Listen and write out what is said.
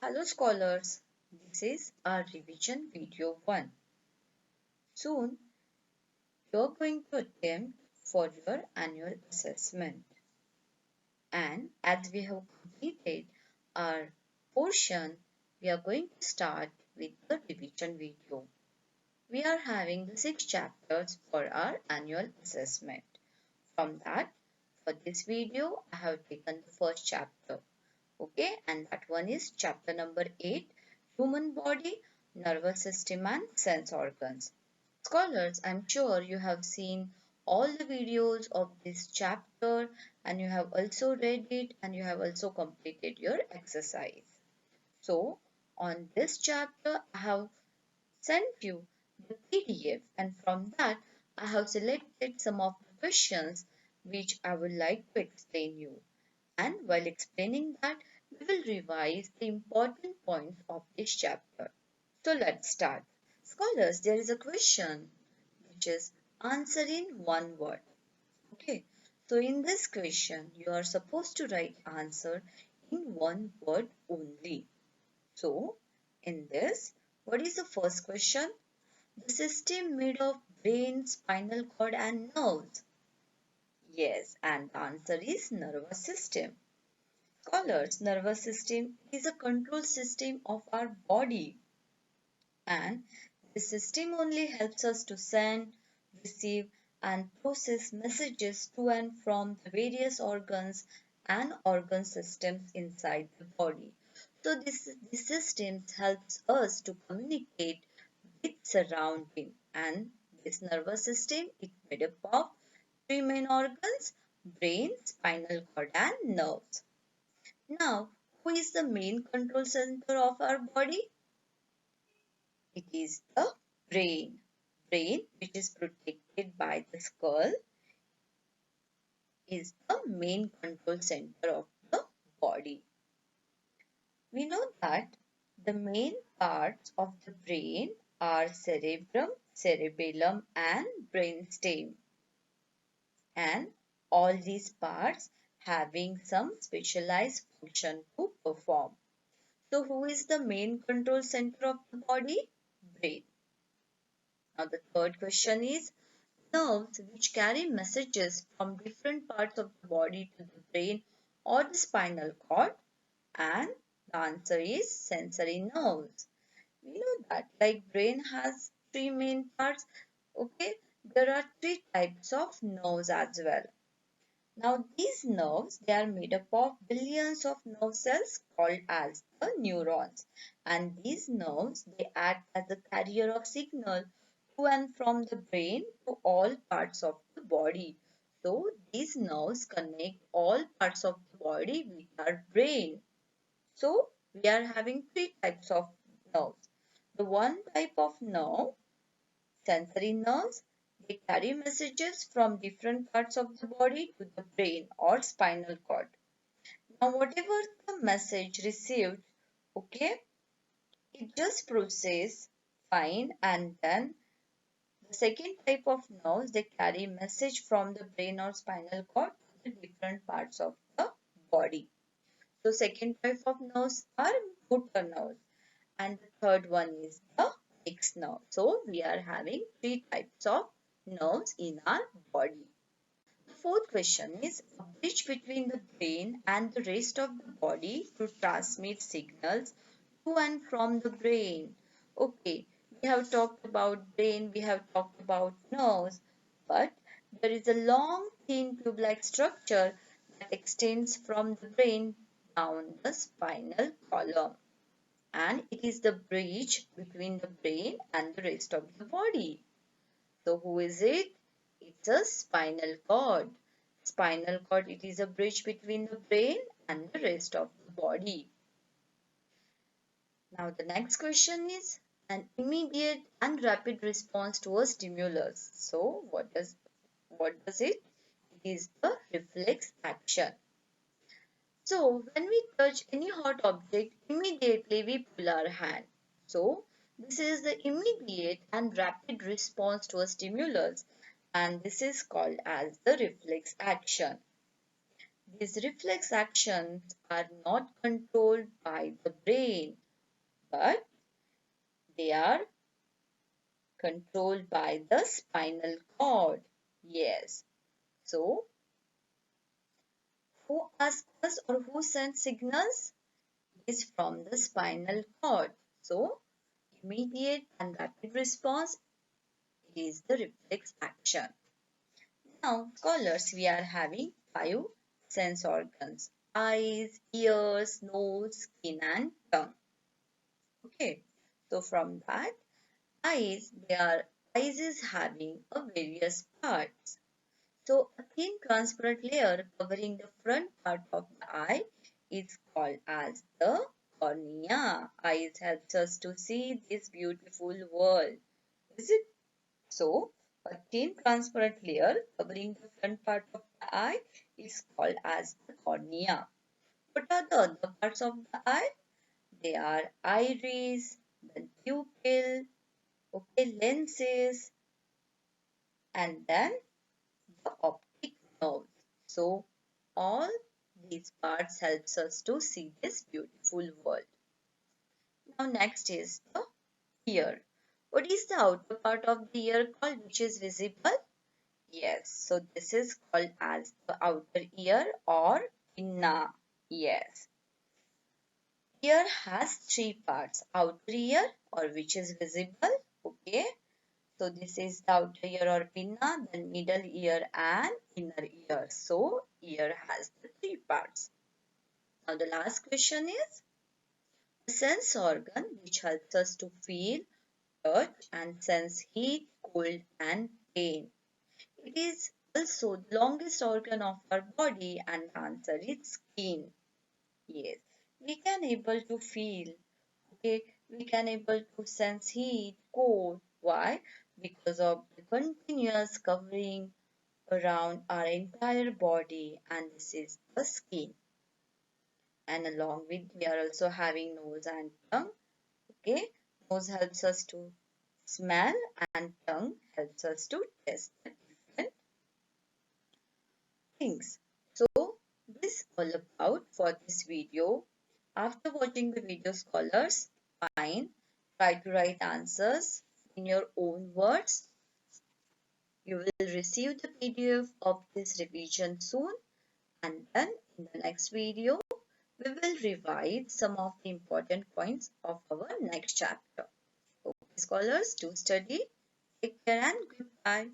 Hello scholars, this is our revision video 1. Soon you're going to attempt for your annual assessment. And as we have completed our portion, we are going to start with the revision video. We are having the 6 chapters for our annual assessment. From that, for this video, I have taken the first chapter. Okay, and that one is chapter number 8, Human Body, Nervous System and Sense Organs. Scholars, I'm sure you have seen all the videos of this chapter and you have also read it and you have also completed your exercise. So, on this chapter, I have sent you the PDF and from that, I have selected some of the questions which I would like to explain you. And while explaining that, we will revise the important points of this chapter. So let's start. Scholars, there is a question which is answer in one word. Okay, so in this question, you are supposed to write answer in one word only. So in this, what is the first question? The system made of brain, spinal cord and nerves. Yes, and the answer is nervous system. Scholars, nervous system is a control system of our body, and this system only helps us to send, receive and process messages to and from the various organs and organ systems inside the body. So this system helps us to communicate with surrounding, and this nervous system is made up of three main organs: brain, spinal cord and nerves. Now, who is the main control center of our body? It is the brain. Brain, which is protected by the skull, is the main control center of the body. We know that the main parts of the brain are cerebrum, cerebellum and brainstem. And all these parts having some specialized function to perform. So who is the main control center of the body? Brain. Now the third question is nerves which carry messages from different parts of the body to the brain or the spinal cord, and the answer is sensory nerves. We know that like brain has three main parts. Okay, there are three types of nerves as well. Now these nerves, they are made up of billions of nerve cells called as the neurons, and these nerves, they act as a carrier of signal to and from the brain to all parts of the body. So these nerves connect all parts of the body with our brain. So we are having three types of nerves. The one type of nerve, sensory nerves, they carry messages from different parts of the body to the brain or spinal cord. Now, whatever the message received, okay, it just process fine, and then the second type of nerves, they carry message from the brain or spinal cord to the different parts of the body. So second type of nerves are motor nerves, and the third one is the mixed nerve. So we are having three types of nerves in our body. The fourth question is a bridge between the brain and the rest of the body to transmit signals to and from the brain. Okay, we have talked about brain, we have talked about nerves, but there is a long thin tube-like structure that extends from the brain down the spinal column, and it is the bridge between the brain and the rest of the body. So who is it? It's a spinal cord. Spinal cord, it is a bridge between the brain and the rest of the body. Now the next question is an immediate and rapid response to a stimulus. So what does it? It is the reflex action. So when we touch any hot object, immediately we pull our hand. So this is the immediate and rapid response to a stimulus, and this is called as the reflex action. these reflex actions are not controlled by the brain, but they are controlled by the spinal cord. Yes. So, who asks us or who sends signals? Is from the spinal cord. So, immediate and rapid response is the reflex action. Now, scholars, we are having five sense organs: eyes, ears, nose, skin, and tongue. Okay, so from that, eyes is having a various parts. So, a thin transparent layer covering the front part of the eye is called as the cornea. Eyes helps us to see this beautiful world. Is it so? A thin transparent layer covering the front part of the eye is called as the cornea. What are the other parts of the eye? They are iris, the pupil, okay, lenses, and then the optic nerve. So all these parts helps us to see this beautiful world. Now next is the ear. What is the outer part of the ear called which is visible? Yes, so this is called as the outer ear or pinna. Yes. Ear has three parts: outer ear or which is visible. Okay. So this is the outer ear or pinna, then middle ear and inner ear. So ear has the three parts. Now the last question is a sense organ which helps us to feel, touch and sense heat, cold and pain. It is also the longest organ of our body and the answer is skin. Yes, we can able to feel, okay, we can able to sense heat, cold. Why? Because of the continuous covering around our entire body and this is the skin. And along with we are also having nose and tongue. Okay, nose helps us to smell and tongue helps us to taste the different things. So this all about for this video. After watching the video, scholars, fine, try to write answers in your own words. You will receive the PDF of this revision soon, and then in the next video we will revise some of the important points of our next chapter. Okay, scholars, do study. Take care and goodbye.